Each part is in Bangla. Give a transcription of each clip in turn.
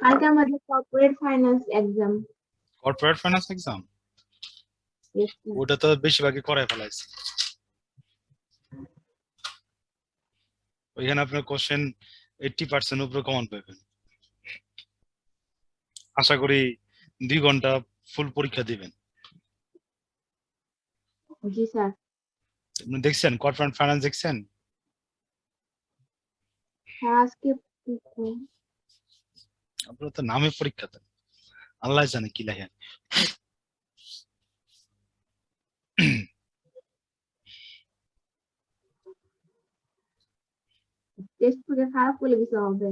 কালকে আমাদের corporate finance exam. Corporate finance exam ওটা তো বেশিরভাগই করায় ফেলাইছে। ওইখানে আপনার কোশ্চেন 80% উপরে কমন পাবেন। আশা করি 2 ঘন্টা ফুল পরীক্ষা দিবেন। জি স্যার। আপনি দেখছেন কর্পোরেট ফাইন্যান্স দেখছেন? আজকে আপনার তো নামে পরীক্ষা দেন, আল্লাহ জানে কি লেখেন। টেস্ট করে খারাপ করলে কিছু হবে?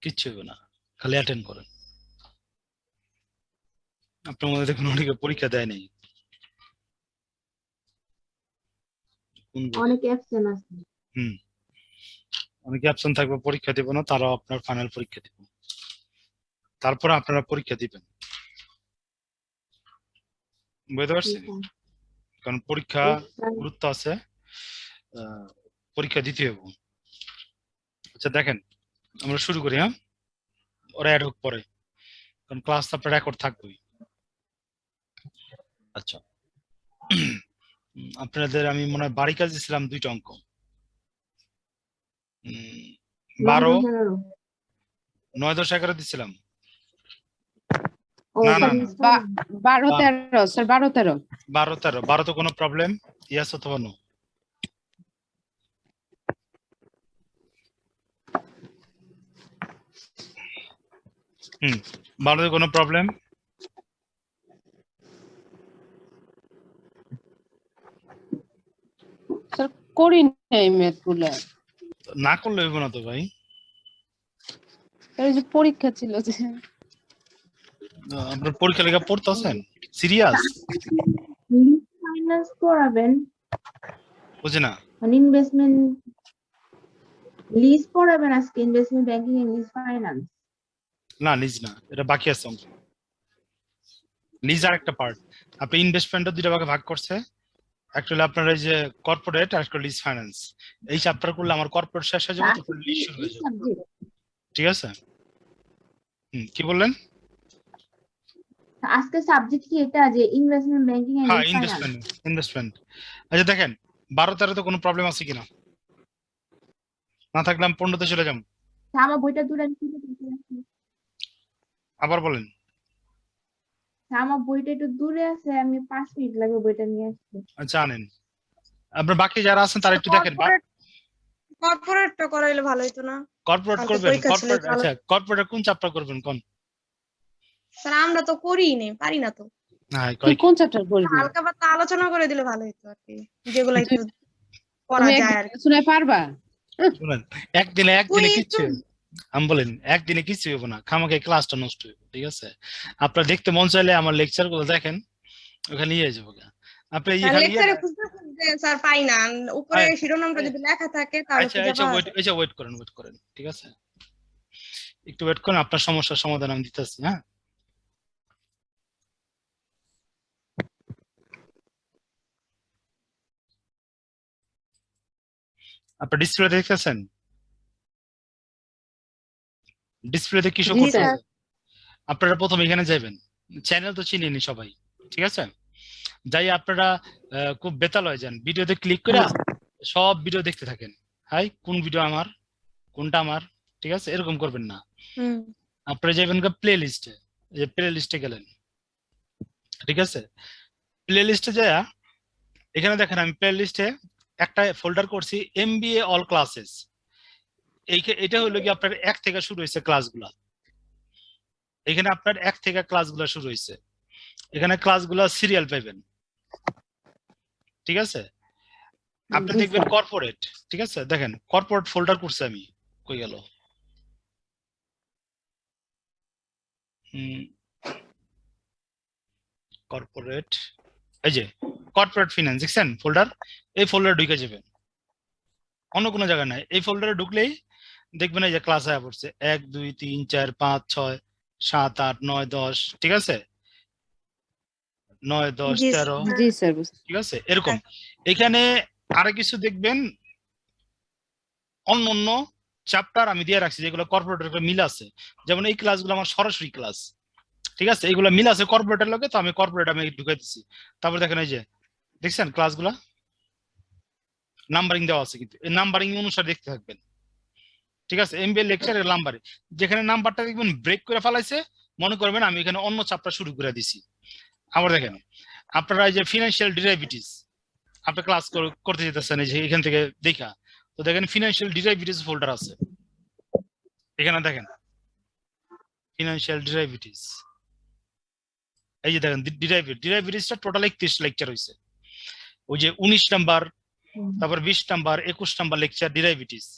কিচ্ছু হবে না, খালি অ্যাটেন্ড করেন। আপনার মধ্যে দেখুন অনেকে পরীক্ষা দেয় নাই। অনেক অ্যাবসেন্ট আছে। অনেকে অ্যাবসেন্ট থাকবে, পরীক্ষা দিব না, তারাও আপনার ফাইনাল পরীক্ষা দিব, তারপর আপনারা পরীক্ষা দিবেন। বুঝতে পারছি? কারণ পরীক্ষা গুরুত্ব আছে, পরীক্ষা দিতে হবে। আচ্ছা দেখেন, আমরা শুরু করি। হ্যাঁ, ওরা অ্যাড হোক পরে, কারণ ক্লাস আপনার রেকর্ড থাকবেই। আচ্ছা, আপনাদের আমি মনে হয় বাড়ি কাজ দিয়েছিলাম 2টা অঙ্ক, 12, 9, 10, 11 দিছিলাম। না না 12, 13 স্যার, 12, 13। 12, 13, 12 তো কোনো প্রবলেম? ইয়েস অথবা নো? 12 কোনো প্রবলেম? স্যার করি নাই ম্যাথ গুলো। না করলে হইব না তো ভাই, এই যে পরীক্ষা ছিল যে। আপনার পরীক্ষা লেখা পড়তেছেন সিরিয়াস? ফাইন্যান্স পড়াবেন? বুঝি না। মানে ইনভেস্টমেন্ট লিজ পড়াবেন আজকে? Investment banking and lease finance? না লিজ না, এটা বাকি আছে অঙ্ক। লিজ আর একটা পার্ট। আপনি ইনভেস্টমেন্টটা 2টা ভাগে ভাগ করছে, একটা হলো আপনার এই যে কর্পোরেট, আর একটা লিজ ফাইন্যান্স। এই চ্যাপ্টার করলে আমার কর্পোরেট শেষ হয়ে যাবে, তারপর লিজ শুরু হয়ে যাবে। ঠিক আছে? কি বললেন? আজকে সাবজেক্ট কি এটা যে ইনভেস্টমেন্ট ব্যাংকিং এন্ড হ্যাঁ, লিজ ফাইন্যান্স? ইনভেস্টমেন্ট। আচ্ছা দেখেন, 12, 13 তো কোনো প্রবলেম আছে কিনা? না থাকলে আমি 15 তে চলে যাব। আমার বইটা দূরে আবার বলেন। আমার বইটা একটু দূরে আছে, আমি 5 মিনিট লাগবে বইটা নিয়ে আসতে। আচ্ছা আনেন। আপনার বাকি যারা আছেন তারা একটু দেখেন। কর্পোরেটটা করাইলে ভালো হতো না? কর্পোরেট করবেন? কর্পোরেট, আচ্ছা কর্পোরেট কোন চ্যাপ্টার করবেন কোন? স্যার আমরা তো করিই নি, পারি না তো। হ্যাঁ, তুই কোন চ্যাপ্টার পড়বি? হালকা পাতলা আলোচনা করে দিলে ভালো হতো আর কি, যেগুলো একটু করা যায় আর কি। শুনে পারবা? শুনেন, একদিনে কিছু আমি বলেন, একদিনে কিছু হবে না, খামাকে ক্লাসটা নষ্ট হবে। ঠিক আছে? আপনারা দেখতে মন চাইলে আমার লেকচার গুলো দেখেন, ওখানে ইয়ে যাবো। আপনি লেকচারে খুঁজতে খুঁজতে স্যার পাই না, উপরে শিরোনামটা যদি লেখা থাকে তাহলে খুঁজে পাওয়া যায়। ওয়েট করেন। ঠিক আছে, একটু ওয়েট করেন, আপনার সমস্যার সমাধান আমি দিতেছি। হ্যাঁ, আপনার ডিসপ্লে দেখতেছেন? ডিসপ্লেতে কি শো করতেছে? আপনারা প্রথম এখানে যাবেন, চ্যানেল তো চিনেনি সবাই। ঠিক আছে, যাই আপনারা খুব বেতালয় যান, ভিডিওতে ক্লিক করে সব ভিডিও দেখতে থাকেন। হাই, কোন ভিডিও আমার, কোনটা আমার? ঠিক আছে, এরকম করবেন না। আপনারা যাবেন প্লে লিস্টে, যে প্লে লিস্টে গেলেন। ঠিক আছে, প্লে লিস্টে যায় এখানে দেখেন, আমি প্লে লিস্টে একটা ফোল্ডার করছি এমবিএ অল ক্লাসেস। এটা হলো কি আপনার 1 থেকে শুরু হয়েছে ক্লাসগুলা। এখানে আপনার 1 থেকে ক্লাসগুলা শুরু হয়েছে, এখানে ক্লাসগুলা সিরিয়াল পাইবেন। ঠিক আছে, আপনি দেখবেন কর্পোরেট। ঠিক আছে, দেখেন কর্পোরেট ফোল্ডার করছি আমি, কই গেল? কর্পোরেট, এই যে কর্পোরেট ফিনান্স দেখছেন ফোল্ডার, এই ফোল্ডারে ঢুকে যাবেন, অন্য কোনো জায়গায় নাই। এই ফোল্ডারে ঢুকলেই দেখবেন এই যে ক্লাস আয়া পড়ছে 1, 2, 3, 4, 5, 6, 7, 8, 9, 10। ঠিক আছে, 9, 10, 13। জি স্যার। ঠিক আছে, এরকম। এখানে আরো কিছু দেখবেন অন্য চ্যাপ্টার আমি দিয়ে রাখছি যেগুলো কর্পোরেটের মিল আছে, যেমন এই ক্লাসগুলো আমার সরাসরি ক্লাস, ঠিক আছে, এগুলো মিল আছে কর্পোরেটের লগে, তো আমি কর্পোরেট আমি ঢুকাই দিচ্ছি। তারপর দেখেন এই যে দেখছেন ক্লাসগুলো নাম্বারিং দেওয়া আছে, কিন্তু এই নাম্বারিং অনুসারে দেখতে থাকবেন, ঠিক আছে। এমবিএ লেকচারের নাম্বারে যেখানে নাম্বারটা দেখবেন ব্রেক করে ফেলাইছে, মনে করবেন আমি এখানে অন্য চ্যাপ্টার শুরু করে দিছি। আবার দেখেন আপনারা এই যে ফিনান্সিয়াল ডেরিভেটিভস আপনি ক্লাস করতে যেতেছেন, এই যে এখান থেকে দেখা, তো দেখেন ফিনান্সিয়াল ডেরিভেটিভস ফোল্ডার আছে, এখানে দেখেন ফিনান্সিয়াল ডেরিভেটিভস, এই যে দেখেন ডেরিভেটিভসটা টোটাল 31 লেকচার হয়েছে, ওই যে 19 নাম্বার, তারপর 20 নাম্বার, 21 নাম্বার লেকচার ডেরিভেটিভস,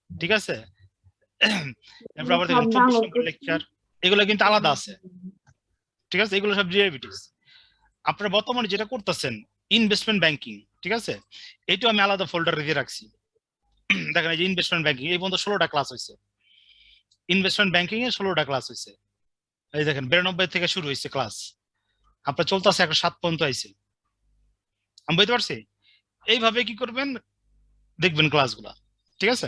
ঠিক আছে। এরপর আবার দেখেন 24 নাম্বার লেকচার, এগুলো কিন্তু আলাদা আছে, ঠিক আছে, এগুলো সব ডেরিভেটিভস। আপনারা বর্তমানে যেটা করতেছেন ইনভেস্টমেন্ট ব্যাংকিং, ঠিক আছে, এইটা আমি আলাদা ফোল্ডারে দিয়ে রাখছি। দেখেন এই যে ইনভেস্টমেন্ট ব্যাংকিং এই পর্যন্ত 16টা ক্লাস হয়েছে, ইনভেস্টমেন্ট ব্যাংকিং এ 16টা ক্লাস হয়েছে, এই দেখেন 92 থেকে শুরু হয়েছে ক্লাস, আপনার চলতেছে 107 পর্যন্ত আইছে। আমি বুঝতে পারছি, এইভাবে কি করবেন দেখবেন ক্লাসগুলা, ঠিক আছে।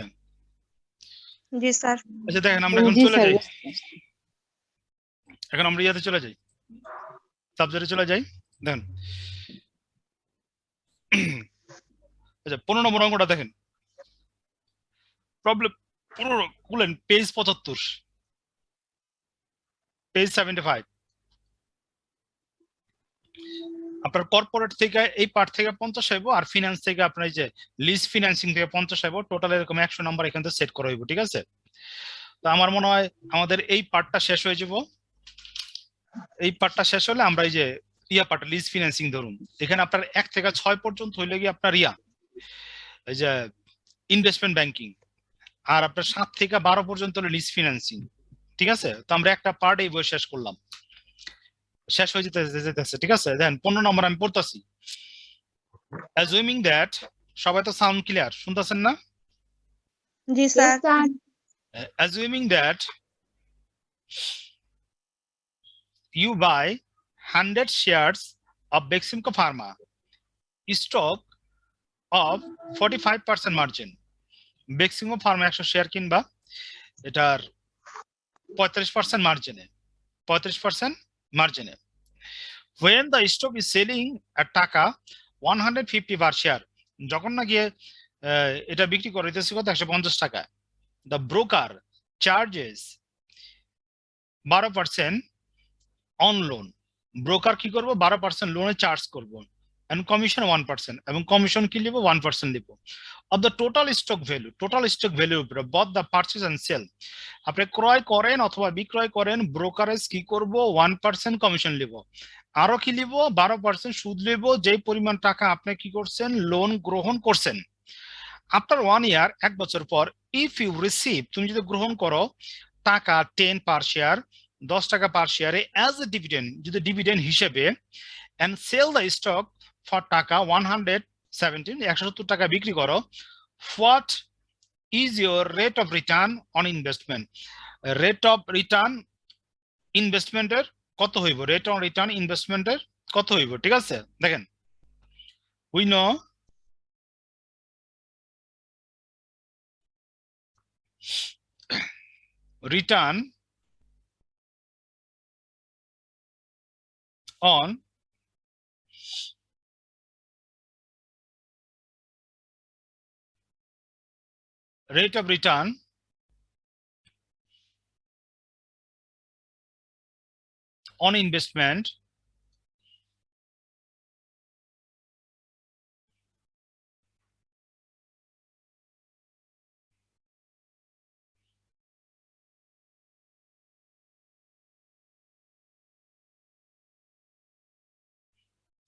জি স্যার। আচ্ছা দেখেন আমরা এখন জি চলে স্যার। যাই, এখন আমরা ইয়াতে চলে যাই, সাবজেক্টে চলে যাই। দেখেন আচ্ছা 15 নম্বর অঙ্কটা দেখেন, প্রবলেম 15 খুলেন পেজ 75, পেজ 75। আপনার কর্পোরেট থেকে এই পার্ট থেকে 50 হইব, আর ফিনান্স থেকে আপনার এই যে লিজ ফিনান্সিং থেকে 50 হইব, টোটাল এরকম 100 নাম্বার এখান থেকে সেট করা হইব, ঠিক আছে। তো আমার মনে হয় আমাদের এই পার্টটা শেষ হয়ে যাব, এই পার্টটা শেষ হলে আমরা এই যে ইয়া পার্ট লিজ ফিনান্সিং ধরুন, এখানে আপনার 1 থেকে 6 পর্যন্ত হইলে কি আপনার ইয়া এই যে ইনভেস্টমেন্ট ব্যাংকিং, আর আপনার 7 থেকে 12 পর্যন্ত হলো লিজ ফিনান্সিং, ঠিক আছে। তো আমরা একটা পার্ট এই বই শেষ করলাম, শেষ হয়ে যেতেছে, ঠিক আছে। দেন 15 নম্বর আমি পড়তাছি। অ্যাজুমিং দ্যাট, সবাই তো সাউন্ড ক্লিয়ার শুনতেছেন না? জি sir. Assuming that you buy 100 shares of Beximco Pharma, stock of 45% margin, Beximco Pharma 100 share কিনবা, এটার 35% মার্জিনে, 35% মার্জিনে। When the stock is selling at টাকা 150 per share, যখন না গিয়ে এটা বিক্রি করিতেছে কত 150 টাকা, the broker charges 12% on loan, broker কি করব 12% লোনে চার্জ করব, and commission 1%, এবং কমিশন কি নিব 1% নিব of the total stock value, total stock value উপরে both the purchase and sell, আপনি ক্রয় করেন অথবা বিক্রয় করেন, ব্রোকারেজ কি করব 1% কমিশন নিব, আরো কি নিব 12% সুদ নিব, যে পরিমাণ টাকা আপনি কি করছেন লোন গ্রহণ করছেন। আফটার 1 ইয়ার, 1 বছর পর, ইফ ইউ রিসিভ, তুমি যদি গ্রহণ করো টাকা 10 পার শেয়ার, 10 টাকা পার শেয়ারে অ্যাজ এ ডিভিডেন্ড, যদি ডিভিডেন্ড হিসেবে, and sell the stock for টাকা 117, 170 টাকা বিক্রি করো, what is your rate of return on investment, rate of return ইনভেস্টমেন্টের কত হইব, রেট অন রিটার্ন ইনভেস্টমেন্টের কত হইব, ঠিক আছে। দেখেন we know return on rate of return on investment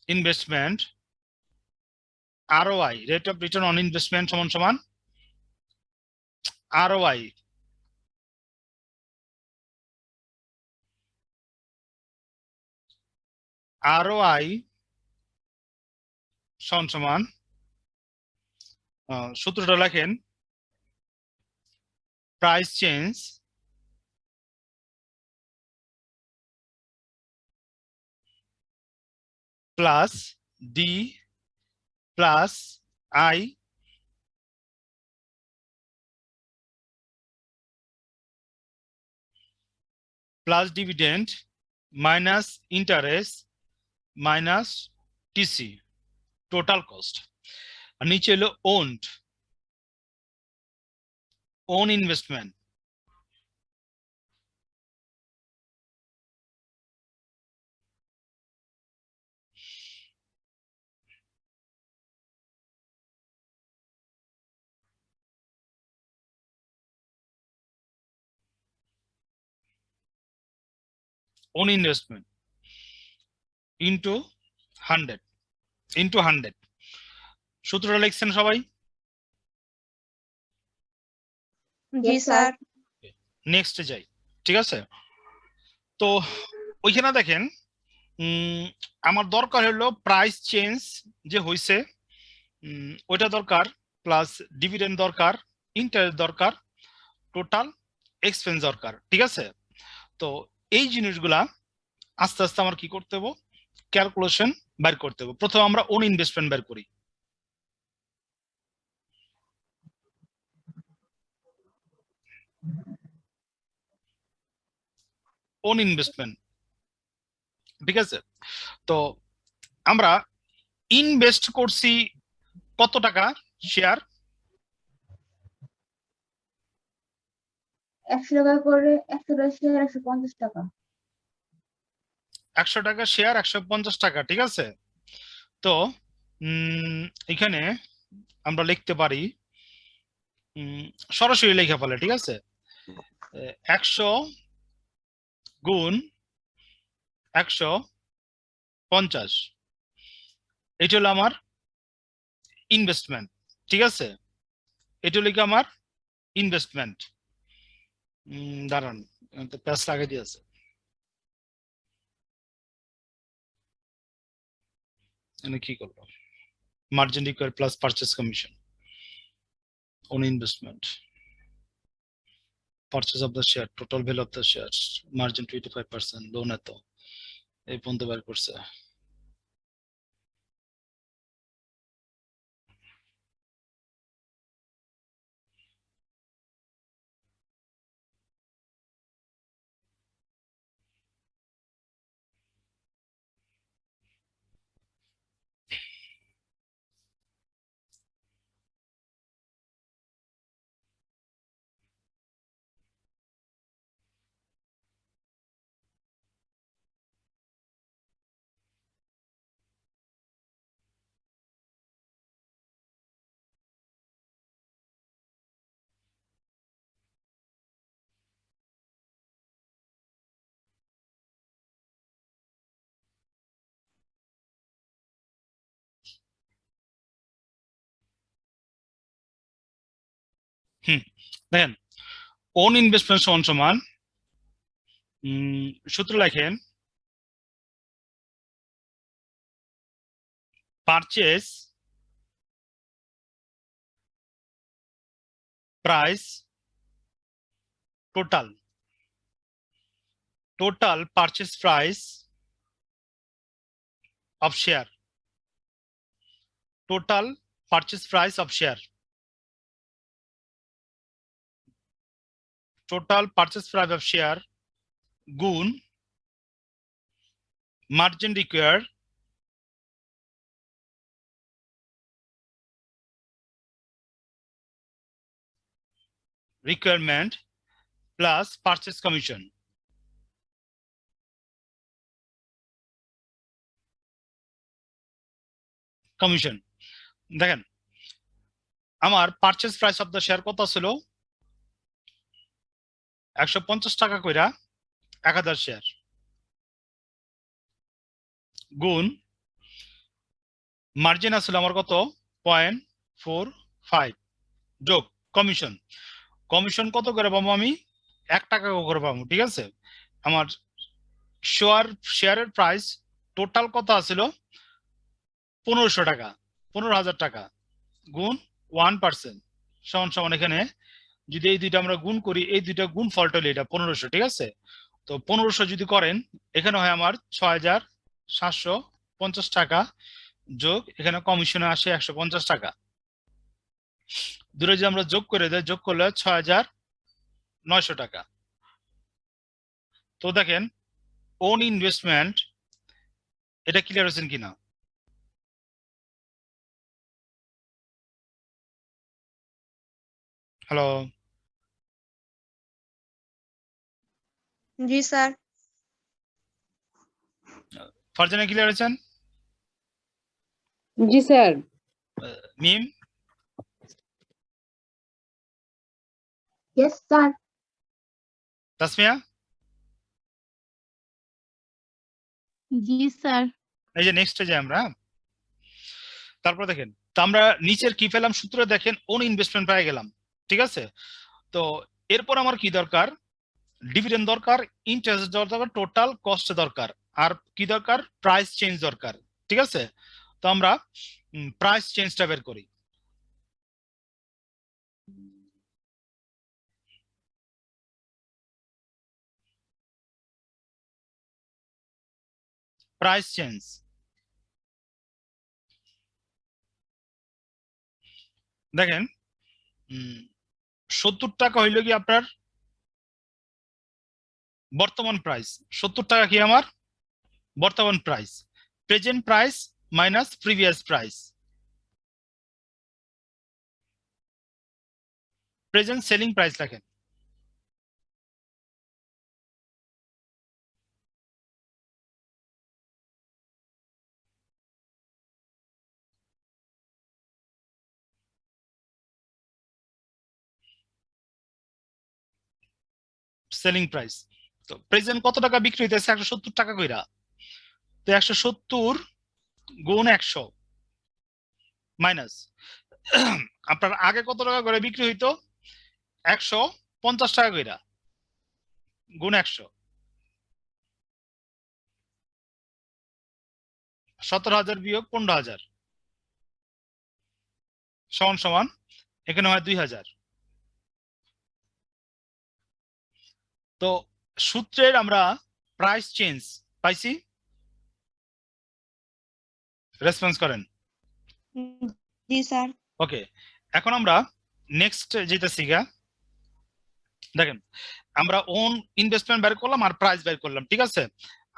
investment ROI, rate of return on investment সমান সমান ROI, ROI সমান সমান সূত্রটা লেখেন price change plus D plus I plus dividend minus interest minus TC total cost. আর নিচে হলো own investment, own investment into 100 সূত্রটা লিখছেন সবাই? জি স্যার। নেক্সট যাই, ঠিক আছে? তো ওইখানে দেখেন আমার দরকার হলো প্রাইস চেঞ্জ যে হয়েছে ওইটা দরকার, প্লাস ডিভিডেন্ড দরকার, ইন্টারেস্ট দরকার, টোটাল এক্সপেন্স দরকার, ঠিক আছে? তো এই জিনিসগুলা আস্তে আস্তে আমার কি করতে হবে, ক্যালকুলেশন বের করতে হবে। প্রথমে আমরা ওন ইনভেস্টমেন্ট বের করি। ওন ইনভেস্টমেন্ট, ঠিক আছে? তো আমরা ইনভেস্ট করছি কত টাকা শেয়ার? 100 টাকা করে, 100 টাকা শেয়ার 150 টাকা। 100 টাকা শেয়ার 150 টাকা, ঠিক আছে? তো এখানে আমরা লিখতে পারি সরাসরি লেখা ফেলে, ঠিক আছে? 100 গুণ 150, এটা হলো আমার ইনভেস্টমেন্ট, ঠিক আছে? এটা হলো কি আমার ইনভেস্টমেন্ট। দাঁড়ান, প্যাস লাগিয়ে দিয়েছে। কি করবো, margin require plus purchase commission on investment, purchase of the share, total value of the shares, margin 25%, loan এত এই পর্যন্ত বের করছে। দেখেন ওন ইনভেস্টমেন্ট সমান সমান সূত্র লেখেন purchase price total purchase price of share, total purchase price of share, total purchase price of share গুণ margin requirement plus purchase commission. দেখেন আমার purchase price of the share কত ছিল, 150 টাকা কইরা 1000 শেয়ার গুণ মার্জিন আসলে আমার কত 0.45 যোগ কমিশন কত করে পাবো আমি 1 টাকা করে পাবো, ঠিক আছে? আমার শেয়ারের প্রাইস টোটাল কত আছিল 1500 টাকা, 15,000 টাকা গুণ 1% সমান সমান এখানে যদি এই দুইটা আমরা গুণ করি, এই দুইটা গুণ ফলটা হলো এটা 1500, ঠিক আছে? তো 1500 যদি করেন এখানে হয় আমার 6750 টাকা যোগ এখানে কমিশনে আসে 150 টাকা, দুটো যদি আমরা যোগ করে দেয় যোগ করলে 6900 টাকা, তো দেখেন ওন ইনভেস্টমেন্ট এটা ক্লিয়ার হয়েছেন কিনা? হ্যালো, জি স্যার। ফারজানা ক্লিয়ার হয়েছেন? জি স্যার। মিম? Yes, sir. তাসমিয়া? জি স্যার। এই যে নেক্সটে যে আমরা তারপর দেখেন, তো আমরা নিচের কি পেলাম সূত্রে দেখেন ওন ইনভেস্টমেন্ট পেয়ে গেলাম, ঠিক আছে? তো এরপর আমার কি দরকার? ডিভিডেন্ড দরকার, ইন্টারেস্ট দরকার, টোটাল কস্ট দরকার, আর কি দরকার? প্রাইস চেঞ্জ দরকার, ঠিক আছে? তো আমরা প্রাইস চেঞ্জটা বের করি। প্রাইস চেঞ্জ দেখেন 70 টাকা হইল কি আপনার বর্তমান প্রাইস। 70 টাকা কি আমার বর্তমান price, present price minus previous price, present selling price লেখেন। সেলিং প্রাইস, তো প্রেজেন্ট কত টাকা বিক্রি হইতেছে? 170 টাকা কইরা। তো 170 গুণ 100 মাইনাস আপনার আগে কত টাকা করে বিক্রি হইতো? 150 টাকা কইরা, গুণ 100, 17,000 বিয়োগ 15,000 সমান সমান এখানে হয় 2,000। তো সূত্রের আমরা প্রাইস চেঞ্জ পাইছি, রেসপন্স করেন। জি স্যার। ওকে, এখন আমরা নেক্সট যেতেছি গা। দেখেন আমরা ওন ইনভেস্টমেন্ট বের করলাম আর প্রাইস বের করলাম, ঠিক আছে?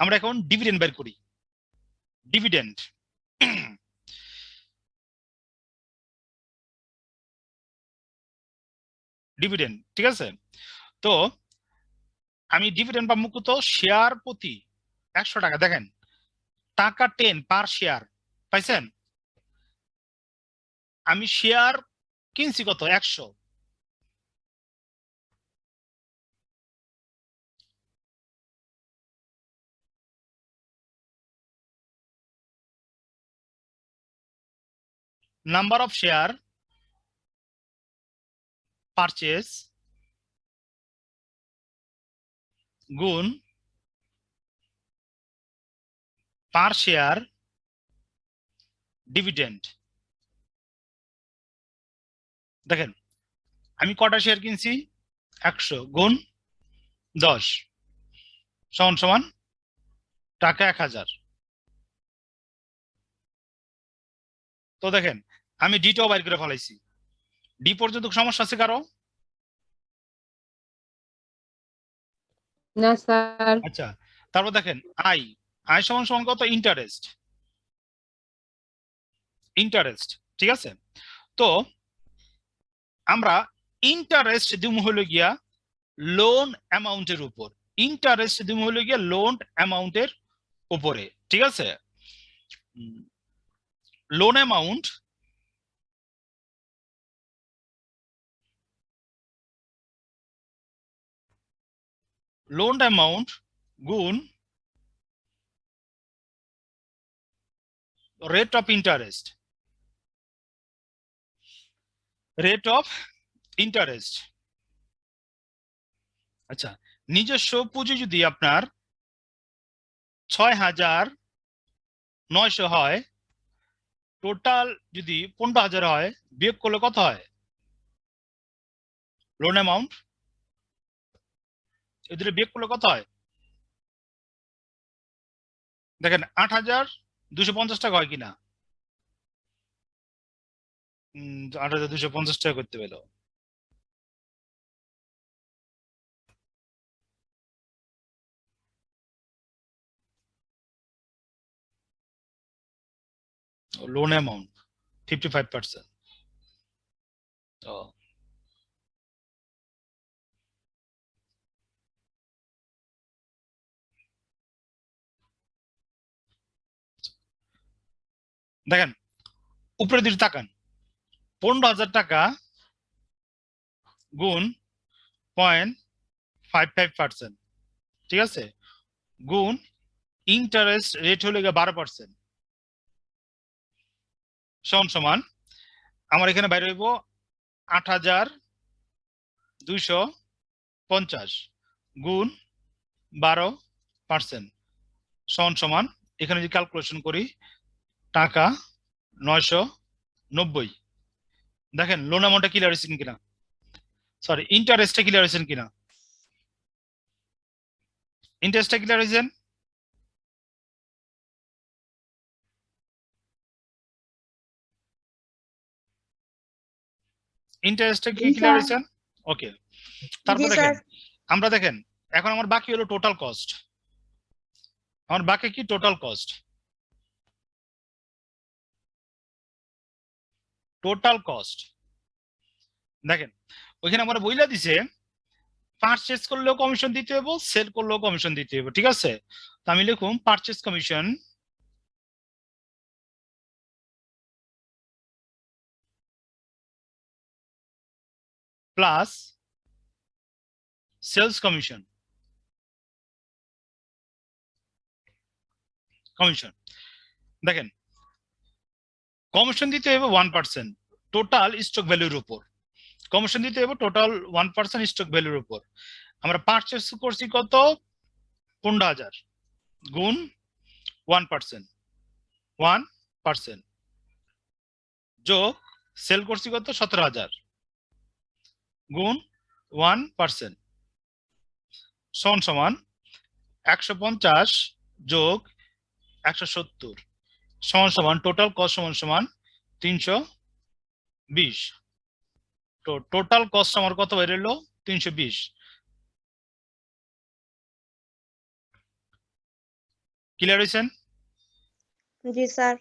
আমরা এখন ডিভিডেন্ড বের করি। ডিভিডেন্ড ডিভিডেন্ড, ঠিক আছে? তো আমি ডিভিডেন্ড বা মুকুত শেয়ার প্রতি 100 টাকা, দেখেন টাকা 10 পার শেয়ার পাইছেন। আমি শেয়ার কিনছি কত? 100। নাম্বার অফ শেয়ার পারচেজ গুণ পার শেয়ার ডিভিডেন্ড। দেখেন আমি কটা শেয়ার কিনছি? 100 গুণ 10 সমান সমান টাকা 1,000। তো দেখেন আমি ডিটাও বাইর করে ফেলাইছি। ডি পর্যন্ত সমস্যা আছে কারো? না স্যার। আচ্ছা, তারপর দেখেন আই, আই সমান সমান কত? ইন্টারেস্ট, ইন্টারেস্ট, ঠিক আছে? তো আমরা ইন্টারেস্ট দিব হলো গিয়া লোন অ্যামাউন্টের উপর, ইন্টারেস্ট দিব হলো গিয়া লোন অ্যামাউন্টের উপরে, ঠিক আছে? লোন অ্যামাউন্ট লোন অ্যামাউন্ট গুণ rate of interest, rate of interest. আচ্ছা, নিজস্ব পুঁজি যদি আপনার 6,900 হয়, টোটাল যদি 15,000 হয়, বিয়োগ করলে কত হয় লোন অ্যামাউন্ট? এদের বিয়োগ করলে কত হয়? দেখেন 8,250 টাকা হয় কিনা? 8,250 টাকা করতে পেল। Loan amount 55%. তো দেখেন উপরে দিকে তাকান, 15,000 টাকা গুণ 0.55%, ঠিক আছে, গুণ ইন্টারেস্ট রেট হলো 12%, সমান আমার এখানে বাইরে হইব 8,250 গুণ 12% সমান এখানে যদি ক্যালকুলেশন করি টাকা 990। দেখেন লোন অ্যামাউন্টটা ক্লিয়ার হয়েছে কিনা, সরি ইন্টারেস্টটা ক্লিয়ার হয়েছে কিনা, ইন্টারেস্টটা ক্লিয়ার হয়েছেন? ইন্টারেস্টটা কি ক্লিয়ার হয়েছেন? ওকে, তারপর দেখেন আমরা দেখেন এখন আমার বাকি হলো টোটাল কস্ট। আমার বাকি কি টোটাল কস্ট, টোটাল কস্ট দেখেন ওইখানে আমরা বইলা দিছে পারচেজ করলেও কমিশন দিতে হবে, সেল করলেও কমিশন দিতে হবে, ঠিক আছে। তো আমি লিখুম purchase commission plus sales commission, commission দেখেন কমিশন দিতে হবে 1% টোটাল স্টক ভ্যালুর উপর, কমিশন দিতে হবে টোটাল 1% স্টক ভ্যালুর উপর। আমরা পারচেজ করছি কত 15,000 গুণ 1%, 1% যোগ সেল করছি কত 17,000 গুণ 1% সমান 150 যোগ 170 সমান টোটাল কস্ট সমান 320। তো টোটাল কস্ট আমার কত বেরোলো 320। ক্লিয়ার হয়েছেন? জি স্যার।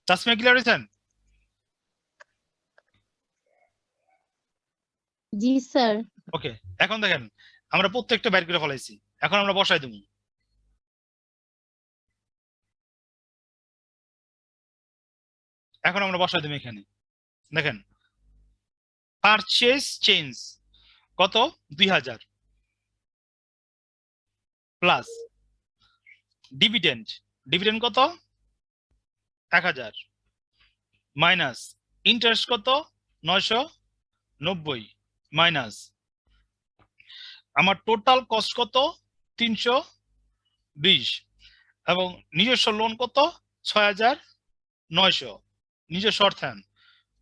তাসমিয়া ক্লিয়ার হয়েছেন? জি স্যার। ওকে, এখন দেখেন আমরা প্রত্যেকটা বাইর করে ফেলাইছি, এখন আমরা বসাই দেবো। এখন আমরা বসাই দেবো এখানে দেখেন পারচেজ চেঞ্জ কত 2,000 প্লাস ডিভিডেন্ড, ডিভিডেন্ড কত 1,000 মাইনাস ইন্টারেস্ট কত 990 মাইনাস আমার টোটাল কস্ট কত 320 এবং নিজস্ব লোন কত 6,900 নিজস্ব অর্থায়ন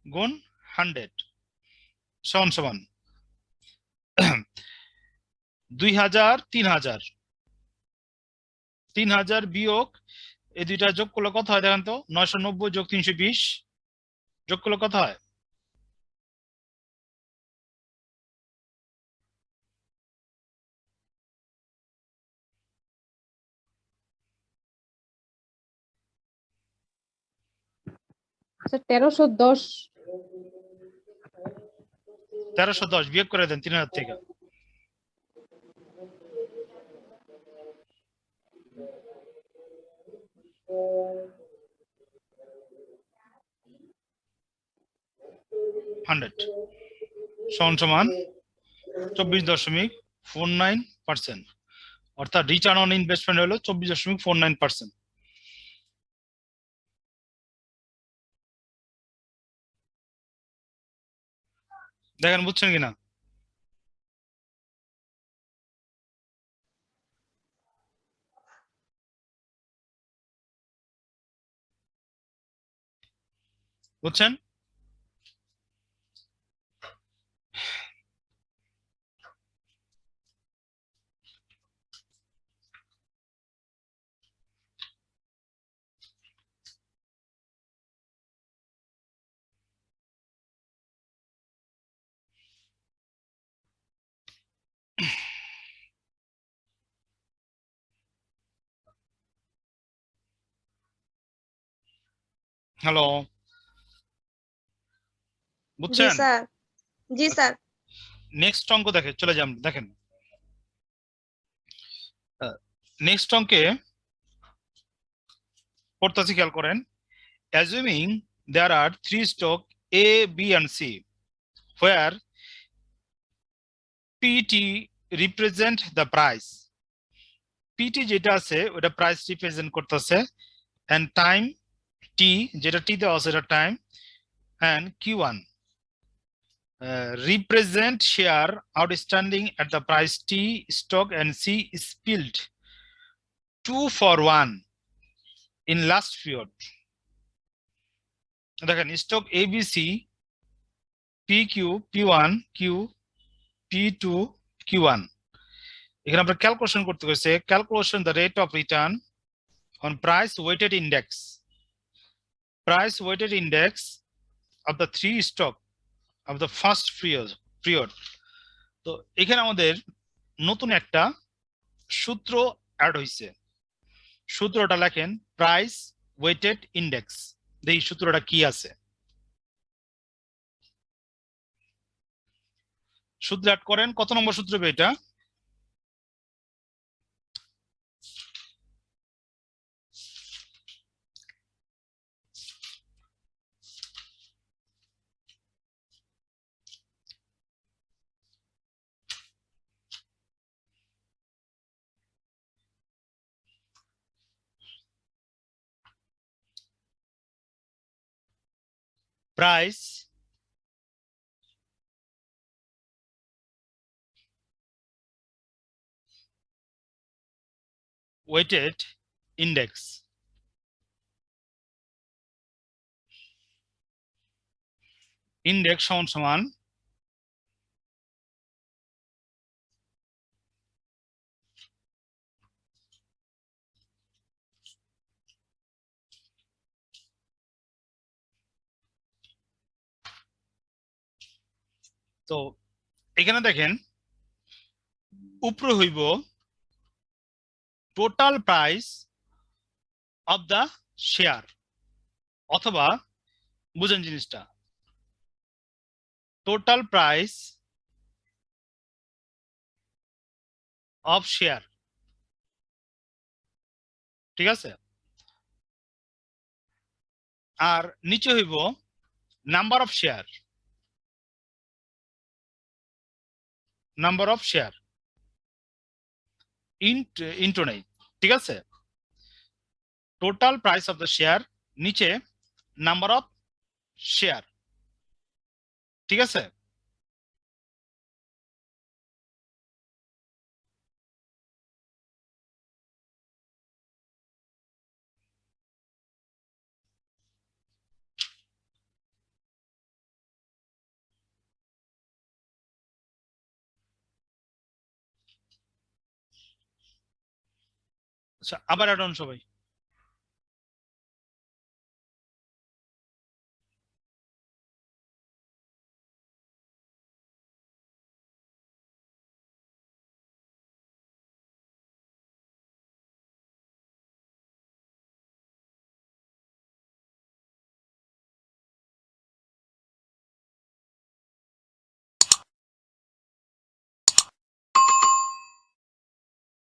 গুণ 100 সমান 2,000 3,000 3,000 বিয়োগ এই দুইটা যোগ করলে কত হয় দেখেন তো 990 যোগ 320 যোগ করলে কত হয় স্যার 1310। 1310 বিয়োগ করে দেন 3,000 থেকে। সমান 24.49%, অর্থাৎ রিটার্ন অন ইনভেস্টমেন্ট হলো 24.49%। দেখেন বুঝছেন কিনা? বুঝছেন? হ্যালো, জি বুঝছেন? স্যার, জি স্যার। নেক্সট অঙ্ক চলে যান, দেখেন নেক্সট অঙ্কে পড়তেছি, খেয়াল করেন। Assuming there are 3 stock A, B and C where PT represent the price. PT যেটা আছে ওটা প্রাইস রিপ্রেজেন্ট করতেছে, and টাইম T যেটা T দেওয়া আছে এটা time, and Q1 represent share outstanding at the price T stock, and C spilled 2 for 1 in last period. দেখেন stock ABC PQ P1 Q P2 Q1, এখানে আমরা ক্যালকুলেশন করতে হয়েছে। Calculation the rate of return on price weighted index, price weighted index of the 3 stock of the first period. তো এখানে আমাদের নতুন একটা সূত্র অ্যাড হয়েছে। সূত্রটা লেখেন প্রাইস ওয়েটেড ইন্ডেক্স। এই সূত্রটা কি আছে? সূত্র অ্যাড করেন। কত নম্বর সূত্র হবে এটা? Price weighted index. ইন্ডেক্স সমান সমান তো এখানে দেখেন উপরে হইব total price of the share, অথবা বুঝেন জিনিসটা, টোটাল প্রাইস অফ শেয়ার। ঠিক আছে? আর নিচে হইব number of share, number of share into নেই। ঠিক আছে? Total price of the share, নিচে নাম্বার অফ শেয়ার। ঠিক আছে? আচ্ছা, আবার অ্যাড অন সবাই।